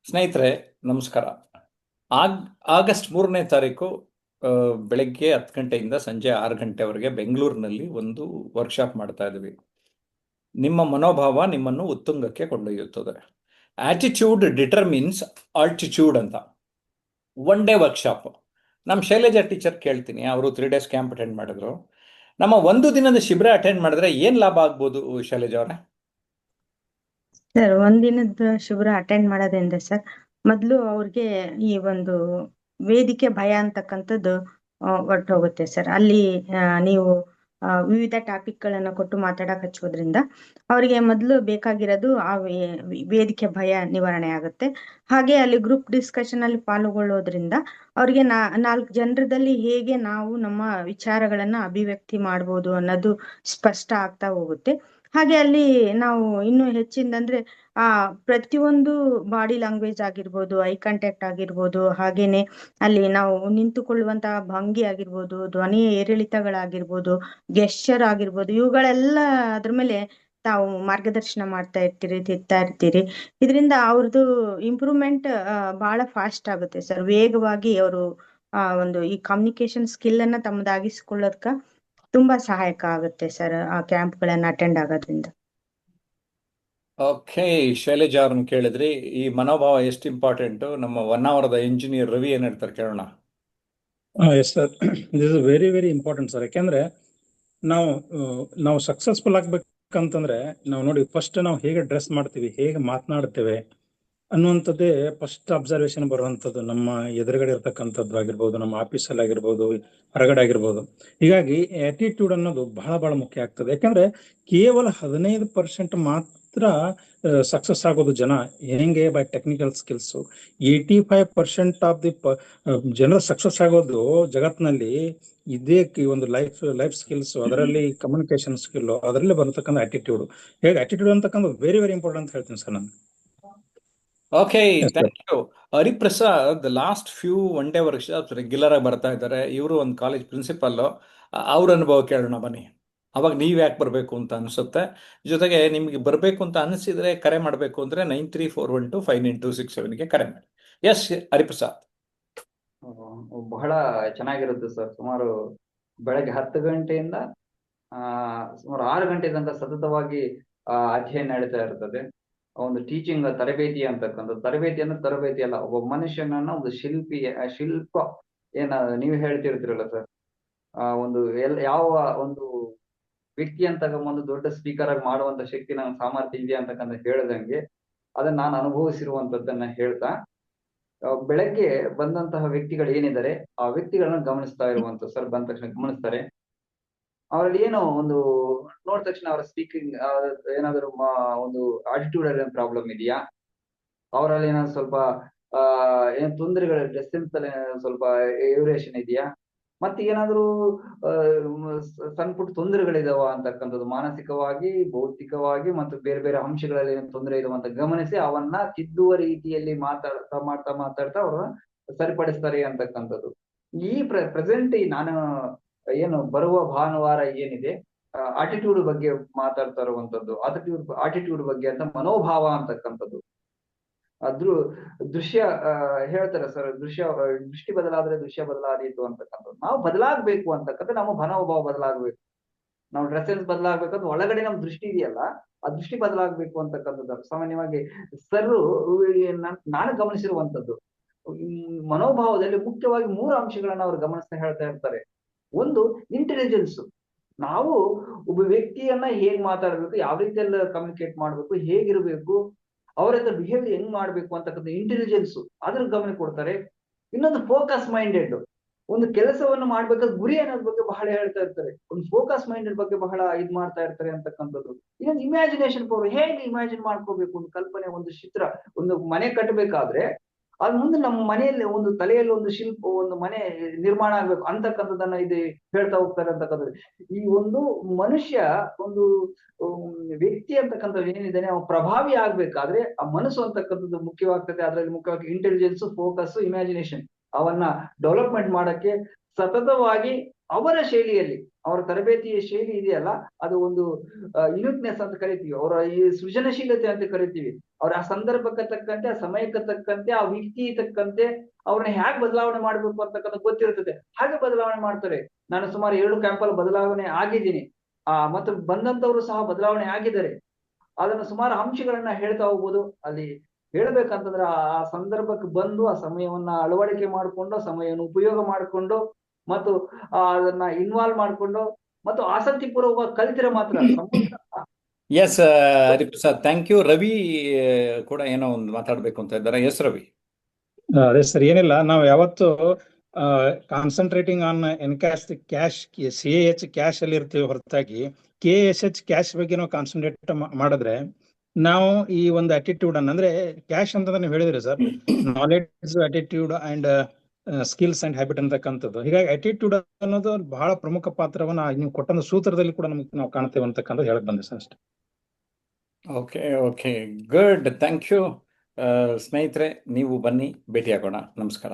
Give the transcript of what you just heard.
ಸ್ನೇಹಿತರೆ, ನಮಸ್ಕಾರ. ಆಗ್ ಆಗಸ್ಟ್ 3ನೇ ತಾರೀಕು ಬೆಳಗ್ಗೆ 10 ಗಂಟೆಯಿಂದ ಸಂಜೆ 6 ಗಂಟೆವರೆಗೆ ಬೆಂಗಳೂರಿನಲ್ಲಿ ಒಂದು ವರ್ಕ್ಶಾಪ್ ಮಾಡ್ತಾ ಇದ್ವಿ. ನಿಮ್ಮ ಮನೋಭಾವ ನಿಮ್ಮನ್ನು ಉತ್ತುಂಗಕ್ಕೆ ಕೊಂಡೊಯ್ಯುತ್ತದೆ. ಆಟಿಟ್ಯೂಡ್ ಡಿಟರ್ಮಿನ್ಸ್ ಆಲ್ಟಿಟ್ಯೂಡ್ ಅಂತ. One day workshop. ನಮ್ಮ ಶೈಲಜಾ ಟೀಚರ್ ಕೇಳ್ತೀನಿ, ಅವರು 3 ಡೇಸ್ ಕ್ಯಾಂಪ್ ಅಟೆಂಡ್ ಮಾಡಿದ್ರು. ನಮ್ಮ ಒಂದು ದಿನದ ಶಿಬಿರ ಅಟೆಂಡ್ ಮಾಡಿದ್ರೆ ಏನು ಲಾಭ ಆಗ್ಬೋದು ಶೈಲಜಾ ಅವರೇ? ಸರ್, ಒಂದಿನದ ಶಿಬಿರ ಅಟೆಂಡ್ ಮಾಡೋದ್ರಿಂದ ಸರ್, ಮೊದಲು ಅವ್ರಿಗೆ ಈ ಒಂದು ವೇದಿಕೆ ಭಯ ಅಂತಕ್ಕಂಥದ್ದು ಹೊರ್ಟು ಹೋಗುತ್ತೆ ಸರ್. ಅಲ್ಲಿ ನೀವು ವಿವಿಧ ಟಾಪಿಕ್ಗಳನ್ನ ಕೊಟ್ಟು ಮಾತಾಡಕ್ ಹಚ್ಚೋದ್ರಿಂದ ಅವರಿಗೆ ಮೊದಲು ಬೇಕಾಗಿರೋದು ವೇದಿಕೆ ಭಯ ನಿವಾರಣೆ ಆಗುತ್ತೆ. ಹಾಗೆ ಅಲ್ಲಿ ಗ್ರೂಪ್ ಡಿಸ್ಕಷನ್ ಅಲ್ಲಿ ಪಾಲ್ಗೊಳ್ಳೋದ್ರಿಂದ ಅವ್ರಿಗೆ 4 ಜನರದಲ್ಲಿ ಹೇಗೆ ನಾವು ನಮ್ಮ ವಿಚಾರಗಳನ್ನ ಅಭಿವ್ಯಕ್ತಿ ಮಾಡ್ಬೋದು ಅನ್ನೋದು ಸ್ಪಷ್ಟ ಆಗ್ತಾ ಹೋಗುತ್ತೆ. ಹಾಗೆ ಅಲ್ಲಿ ನಾವು ಇನ್ನು ಹೆಚ್ಚಿಂದಂದ್ರೆ ಆ ಪ್ರತಿಯೊಂದು ಬಾಡಿ ಲ್ಯಾಂಗ್ವೇಜ್ ಆಗಿರ್ಬೋದು, ಐ ಕಾಂಟ್ಯಾಕ್ಟ್ ಆಗಿರ್ಬೋದು, ಹಾಗೇನೆ ಅಲ್ಲಿ ನಾವು ನಿಂತುಕೊಳ್ಳುವಂತಹ ಭಂಗಿ ಆಗಿರ್ಬೋದು, ಧ್ವನಿಯ ಏರಿಳಿತಗಳಾಗಿರ್ಬೋದು, ಗೆಸ್ಚರ್ ಆಗಿರ್ಬೋದು, ಇವುಗಳೆಲ್ಲ ಅದ್ರ ಮೇಲೆ ತಾವು ಮಾರ್ಗದರ್ಶನ ಮಾಡ್ತಾ ಇರ್ತೀರಿ, ತಿರ್ತಾ ಇರ್ತೀರಿ. ಇದರಿಂದ ಅವ್ರದ್ದು ಇಂಪ್ರೂವ್ಮೆಂಟ್ ಬಹಳ ಫಾಸ್ಟ್ ಆಗುತ್ತೆ ಸರ್. ವೇಗವಾಗಿ ಅವರು ಒಂದು ಈ ಕಮ್ಯುನಿಕೇಶನ್ ಸ್ಕಿಲ್ ಅನ್ನ ತಮ್ಮದಾಗಿಸ್ಕೊಳ್ಳೋದಕ್ಕ ತುಂಬಾ ಸಹಾಯಕ ಆಗುತ್ತೆ ಸರ್, ಆ ಕ್ಯಾಂಪ್ಗಳನ್ನ ಅಟೆಂಡ್ ಆಗೋದ್ರಿಂದ. ಓಕೆ, ಶೈಲಜಾ ಅವ್ರನ್ನ ಕೇಳಿದ್ರಿ. ಈ ಮನೋಭಾವ ಎಷ್ಟು ಇಂಪಾರ್ಟೆಂಟು, ನಮ್ಮ ಹೊನ್ನಾವರದ ಇಂಜಿನಿಯರ್ ರವಿ ಏನ್ ಹೇಳ್ತಾರೆ ಕೇಳೋಣ. Yes sir, this is very very important sir. ಯಾಕೆಂದ್ರೆ ನಾವು ನಾವು ಸಕ್ಸಸ್ಫುಲ್ ಆಗ್ಬೇಕಂತಂದ್ರೆ ನಾವು ನೋಡಿ, ಫಸ್ಟ್ ನಾವು ಹೇಗೆ ಡ್ರೆಸ್ ಮಾಡ್ತೀವಿ, ಹೇಗೆ ಮಾತನಾಡ್ತೇವೆ ಅನ್ನುವಂಥದ್ದೇ ಫಸ್ಟ್ ಅಬ್ಸರ್ವೇಷನ್ ಬರುವಂಥದ್ದು. ನಮ್ಮ ಎದುರುಗಡೆ ಇರ್ತಕ್ಕಂಥದ್ದು ಆಗಿರ್ಬೋದು, ನಮ್ಮ ಆಫೀಸಲ್ಲಿ ಆಗಿರ್ಬೋದು, ಹೊರಗಡೆ ಆಗಿರ್ಬೋದು. ಹೀಗಾಗಿ ಆಟಿಟ್ಯೂಡ್ ಅನ್ನೋದು ಬಹಳ ಬಹಳ ಮುಖ್ಯ ಆಗ್ತದೆ. ಯಾಕಂದ್ರೆ ಕೇವಲ 15% ಮಾತ್ರ ಸಕ್ಸಸ್ ಆಗೋದು ಜನ ಹೆಂಗೆ by technical skills. 85% of the ಜನರ ಸಕ್ಸಸ್ ಆಗೋದು ಜಗತ್ನಲ್ಲಿ ಇದೇ ಒಂದು ಲೈಫ್ ಸ್ಕಿಲ್ಸ್, ಅದರಲ್ಲಿ ಕಮ್ಯುನಿಕೇಶನ್ ಸ್ಕಿಲ್, ಅದರಲ್ಲಿ ಬರತಕ್ಕಂಥ ಆಟಿಟ್ಯೂಡ್. ಹೇಗೆ ಆಟಿಟ್ಯೂಡ್ ಅಂತಕ್ಕಂಥ ವೆರಿ ವೆರಿ ಇಂಪಾರ್ಟೆಂಟ್ ಅಂತ ಹೇಳ್ತೀನಿ ಸರ್ ನಾನು. Okay, Yes, sir. Thank you. Hariprasad last few one day workshops regular ಆಗಿ ಬರ್ತಾ ಇದ್ದಾರೆ. ಇವರು ಒಂದು ಕಾಲೇಜ್ ಪ್ರಿನ್ಸಿಪಲ್. ಅವ್ರ ಅನುಭವ ಕೇಳೋಣ ಬನ್ನಿ. ಅವಾಗ ನೀವು ಯಾಕೆ ಬರಬೇಕು ಅಂತ ಅನಿಸುತ್ತೆ. ಜೊತೆಗೆ ನಿಮಗೆ ಬರಬೇಕು ಅಂತ ಅನಿಸಿದ್ರೆ ಕರೆ ಮಾಡಬೇಕು ಅಂದ್ರೆ 9341259267ಗೆ ಕರೆ ಮಾಡಿ. ಎಸ್ ಹರಿಪ್ರಸಾದ್. ಬಹಳ ಚೆನ್ನಾಗಿರುತ್ತೆ ಸರ್. ಸುಮಾರು ಬೆಳಗ್ಗೆ 10 ಗಂಟೆಯಿಂದ ಸುಮಾರು 6 ಗಂಟೆ ತನಕ ಸತತವಾಗಿ ಅಧ್ಯಯನ ನಡೀತಾ ಇರ್ತದೆ. ಒಂದು ಟೀಚಿಂಗ್ ತರಬೇತಿ ಅಂತಕ್ಕಂಥದ್ದು. ತರಬೇತಿ ಅಲ್ಲ, ಒಬ್ಬ ಮನುಷ್ಯನನ್ನ ಒಂದು ಶಿಲ್ಪ ನೀವು ಹೇಳ್ತಿರ್ತೀರಲ್ಲ ಸರ್, ಒಂದು ಯಾವ ಒಂದು ವ್ಯಕ್ತಿಯನ್ನು ತಗೊಂಬಂದು ದೊಡ್ಡ ಸ್ಪೀಕರ್ ಆಗಿ ಮಾಡುವಂತ ಶಕ್ತಿ ನನ್ನ ಸಾಮರ್ಥ್ಯ ಇದೆಯಾ ಅಂತಕ್ಕಂಥ ಹೇಳ್ದಂಗೆ ಅದನ್ನ ನಾನು ಅನುಭವಿಸಿರುವಂತದ್ದನ್ನ ಹೇಳ್ತಾ, ಬೆಳಗ್ಗೆ ಬಂದಂತಹ ವ್ಯಕ್ತಿಗಳು ಏನಿದ್ದಾರೆ ಆ ವ್ಯಕ್ತಿಗಳನ್ನ ಗಮನಿಸ್ತಾ ಇರುವಂತ ಸರ್. ಬಂದ ತಕ್ಷಣ ಗಮನಿಸ್ತಾರೆ, ಅವರಲ್ಲಿ ಏನೋ ಒಂದು ನೋಡಿದ ತಕ್ಷಣ ಅವರ ಸ್ಪೀಕಿಂಗ್ ಏನಾದ್ರು ಒಂದು ಆಟಿಟ್ಯೂಡ್ ಅಲ್ಲಿ ಪ್ರಾಬ್ಲಮ್ ಇದೆಯಾ, ಅವರಲ್ಲಿ ಏನಾದ್ರು ಸ್ವಲ್ಪ ಏನ್ ತೊಂದರೆಗಳು, ಡ್ರೆಸ್ ಸೆನ್ಸ್ ಅಲ್ಲಿ ಸ್ವಲ್ಪ ಏರಿಯೇಷನ್ ಇದೆಯಾ, ಮತ್ತೆ ಏನಾದ್ರು ಸಣ್ಣ ಪುಟ್ಟ ತೊಂದರೆಗಳಿದಾವ ಅಂತಕ್ಕಂಥದ್ದು, ಮಾನಸಿಕವಾಗಿ, ಭೌತಿಕವಾಗಿ ಮತ್ತು ಬೇರೆ ಬೇರೆ ಅಂಶಗಳಲ್ಲಿ ಏನ್ ತೊಂದರೆ ಇದಾವ ಅಂತ ಗಮನಿಸಿ ಅವನ್ನ ತಿದ್ದುವ ರೀತಿಯಲ್ಲಿ ಮಾತಾಡ್ತಾ ಅವ್ರನ್ನ ಸರಿಪಡಿಸ್ತಾರೆ ಅಂತಕ್ಕಂಥದ್ದು. ಈ ಪ್ರೆಸೆಂಟ್ ನಾನು ಏನು ಬರುವ ಭಾನುವಾರ ಏನಿದೆ ಆಟಿಟ್ಯೂಡ್ ಬಗ್ಗೆ ಮಾತಾಡ್ತಾ ಇರುವಂತದ್ದು, ಆಟಿಟ್ಯೂಡ್ ಬಗ್ಗೆ ಅಂತ ಮನೋಭಾವ ಅಂತಕ್ಕಂಥದ್ದು. ದೃಶ್ಯ ಹೇಳ್ತಾರೆ ಸರ್, ದೃಷ್ಟಿ ಬದಲಾದ್ರೆ ದೃಶ್ಯ ಬದಲಾದೀತು ಅಂತಕ್ಕಂಥದ್ದು. ನಾವು ಬದಲಾಗಬೇಕು ಅಂತಕ್ಕಂಥ ನಮ್ಮ ಮನೋಭಾವ ಬದಲಾಗಬೇಕು. ನಾವು ಡ್ರೆಸ್ ಸೆನ್ಸ್ ಬದಲಾಗಬೇಕಂದ್ರೆ ಒಳಗಡೆ ನಮ್ ದೃಷ್ಟಿ ಇದೆಯಲ್ಲ, ಆ ದೃಷ್ಟಿ ಬದಲಾಗಬೇಕು ಅಂತಕ್ಕಂಥದ್ದು. ಸಾಮಾನ್ಯವಾಗಿ ಸರ್ ನಾನು ಗಮನಿಸಿರುವಂತದ್ದು, ಮನೋಭಾವದಲ್ಲಿ ಮುಖ್ಯವಾಗಿ 3 ಅಂಶಗಳನ್ನ ಅವ್ರು ಗಮನಿಸ್ತಾ ಹೇಳ್ತಾ ಇರ್ತಾರೆ. ಒಂದು, ಇಂಟೆಲಿಜೆನ್ಸ್. ನಾವು ಒಬ್ಬ ವ್ಯಕ್ತಿಯನ್ನ ಹೇಗ್ ಮಾತಾಡ್ಬೇಕು, ಯಾವ ರೀತಿಯಲ್ಲ ಕಮ್ಯುನಿಕೇಟ್ ಮಾಡ್ಬೇಕು, ಹೇಗಿರ್ಬೇಕು, ಅವ್ರ ಹತ್ರ ಬಿಹೇವಿಯರ್ ಹೆಂಗ್ ಮಾಡ್ಬೇಕು ಅಂತಕ್ಕಂಥ ಇಂಟೆಲಿಜೆನ್ಸ್, ಅದ್ರ ಗಮನ ಕೊಡ್ತಾರೆ. ಇನ್ನೊಂದು, ಫೋಕಸ್ ಮೈಂಡೆಡ್. ಒಂದು ಕೆಲಸವನ್ನು ಮಾಡ್ಬೇಕಾದ್ರೆ ಗುರಿ ಅನ್ನೋದ್ರ ಬಗ್ಗೆ ಬಹಳ ಹೇಳ್ತಾ ಇರ್ತಾರೆ. ಒಂದು ಫೋಕಸ್ ಮೈಂಡೆಡ್ ಬಗ್ಗೆ ಬಹಳ ಮಾಡ್ತಾ ಇರ್ತಾರೆ ಅಂತಕ್ಕಂಥದ್ದು. ಇನ್ನೊಂದು, ಇಮ್ಯಾಜಿನೇಷನ್ ಪವರ್. ಹೇಗೆ ಇಮ್ಯಾಜಿನ್ ಮಾಡ್ಕೋಬೇಕು, ಒಂದು ಕಲ್ಪನೆ, ಒಂದು ಚಿತ್ರ, ಒಂದು ಮನೆ ಕಟ್ಟಬೇಕಾದ್ರೆ ಅದ್ ಮುಂದೆ ನಮ್ಮ ಮನೆಯಲ್ಲಿ ಒಂದು ತಲೆಯಲ್ಲಿ ಒಂದು ಶಿಲ್ಪ, ಒಂದು ಮನೆ ನಿರ್ಮಾಣ ಆಗ್ಬೇಕು ಅಂತಕ್ಕಂಥದ್ದನ್ನ ಇದು ಹೇಳ್ತಾ ಹೋಗ್ತಾರೆ ಅಂತಕ್ಕಂಥದ್ದು. ಈ ಒಂದು ಮನುಷ್ಯ, ಒಂದು ವ್ಯಕ್ತಿ ಅಂತಕ್ಕಂಥದ್ದು ಏನಿದ್ದಾನೆ, ಅವ ಪ್ರಭಾವಿ ಆಗ್ಬೇಕಾದ್ರೆ ಆ ಮನಸ್ಸು ಅಂತಕ್ಕಂಥದ್ದು ಮುಖ್ಯವಾಗ್ತದೆ. ಅದರಲ್ಲಿ ಮುಖ್ಯವಾಗಿ ಇಂಟೆಲಿಜೆನ್ಸ್, ಫೋಕಸ್, ಇಮ್ಯಾಜಿನೇಷನ್ ಅವನ್ನ ಡೆವಲಪ್ಮೆಂಟ್ ಮಾಡಕ್ಕೆ ಸತತವಾಗಿ ಅವರ ಶೈಲಿಯಲ್ಲಿ ಅವರ ತರಬೇತಿಯ ಶೈಲಿ ಇದೆಯಲ್ಲ, ಅದು ಒಂದು ಯುನಿಕ್ನೆಸ್ ಅಂತ ಕರಿತೀವಿ, ಅವರ ಈ ಸೃಜನಶೀಲತೆ ಅಂತ ಕರಿತೀವಿ. ಅವ್ರ ಆ ಸಂದರ್ಭಕ್ಕೆ ತಕ್ಕಂತೆ, ಆ ಸಮಯಕ್ಕೆ ತಕ್ಕಂತೆ, ಆ ವ್ಯಕ್ತಿ ತಕ್ಕಂತೆ ಅವ್ರನ್ನ ಹೇಗೆ ಬದಲಾವಣೆ ಮಾಡ್ಬೇಕು ಅಂತಕ್ಕಂಥ ಗೊತ್ತಿರ್ತದೆ, ಹಾಗೆ ಬದಲಾವಣೆ ಮಾಡ್ತಾರೆ. ನಾನು ಸುಮಾರು 7 ಕ್ಯಾಂಪಲ್ಲಿ ಬದಲಾವಣೆ ಆಗಿದ್ದೀನಿ, ಮತ್ತು ಬಂದಂತವ್ರು ಸಹ ಬದಲಾವಣೆ ಆಗಿದ್ದಾರೆ. ಅದನ್ನ ಸುಮಾರು ಅಂಶಗಳನ್ನ ಹೇಳ್ತಾ ಹೋಗ್ಬೋದು. ಅಲ್ಲಿ ಹೇಳ್ಬೇಕಂತಂದ್ರೆ ಆ ಸಂದರ್ಭಕ್ಕೆ ಬಂದು ಆ ಸಮಯವನ್ನ ಅಳವಡಿಕೆ ಮಾಡಿಕೊಂಡು, ಸಮಯವನ್ನು ಉಪಯೋಗ ಮಾಡಿಕೊಂಡು, ಮತ್ತು ಅದನ್ನ ಇನ್ವಾಲ್ವ್ ಮಾಡಿಕೊಂಡು, ಮತ್ತು ಆಸಕ್ತಿ ಪೂರ್ವಕವಾಗಿ ಕಲಿತಿರೋ ಮಾತ್ರ yes Hariprasad, thank you. Ravi ಕೂಡ ಏನೋ ಒಂದು ಮಾತಾಡ್ಬೇಕು ಅಂತ ಇದ್ದಾರೆ. ಎಸ್ ರವಿ. ಅದೇ ಸರ್, ಏನಿಲ್ಲ, ನಾವು ಯಾವತ್ತು concentrating on encash cash CAH cash ಅಲ್ಲಿ ಇರ್ತೀವಿ ಹೊರತಾಗಿ KSH ಕ್ಯಾಶ್ ಬಗ್ಗೆ ನಾವು ಕಾನ್ಸಂಟ್ರೇಟ್ ಮಾಡಿದ್ರೆ ನಾವು ಈ ಒಂದು ಅಟಿಟ್ಯೂಡ್ ಅನ್ನ, ಅಂದ್ರೆ ಕ್ಯಾಶ್ ಅಂತಂದ್ರೆ ನೀವು ಹೇಳಿದ್ರಿ sir, knowledge, attitude and skills and habit ಅಂತಕ್ಕಂಥದ್ದು. ಹೀಗಾಗಿ ಅಟಿಟ್ಯೂಡ್ ಅನ್ನೋದು ಬಹಳ ಪ್ರಮುಖ ಪಾತ್ರವನ್ನ ನೀವು ಕೊಟ್ಟಂತ ಸೂತ್ರದಲ್ಲಿ ಕೂಡ ನಮ್ಗೆ ನಾವು ಕಾಣ್ತೇವೆ ಅಂತಕ್ಕಂಥ ಹೇಳಕ್ ಬಂದೆ ಸರ್ ಅಷ್ಟೇ. Okay okay, good, thank you. ಸ್ನೇಹಿತರೆ, ನೀವು ಬನ್ನಿ, ಭೇಟಿಯಾಗೋಣ. ನಮಸ್ಕಾರ.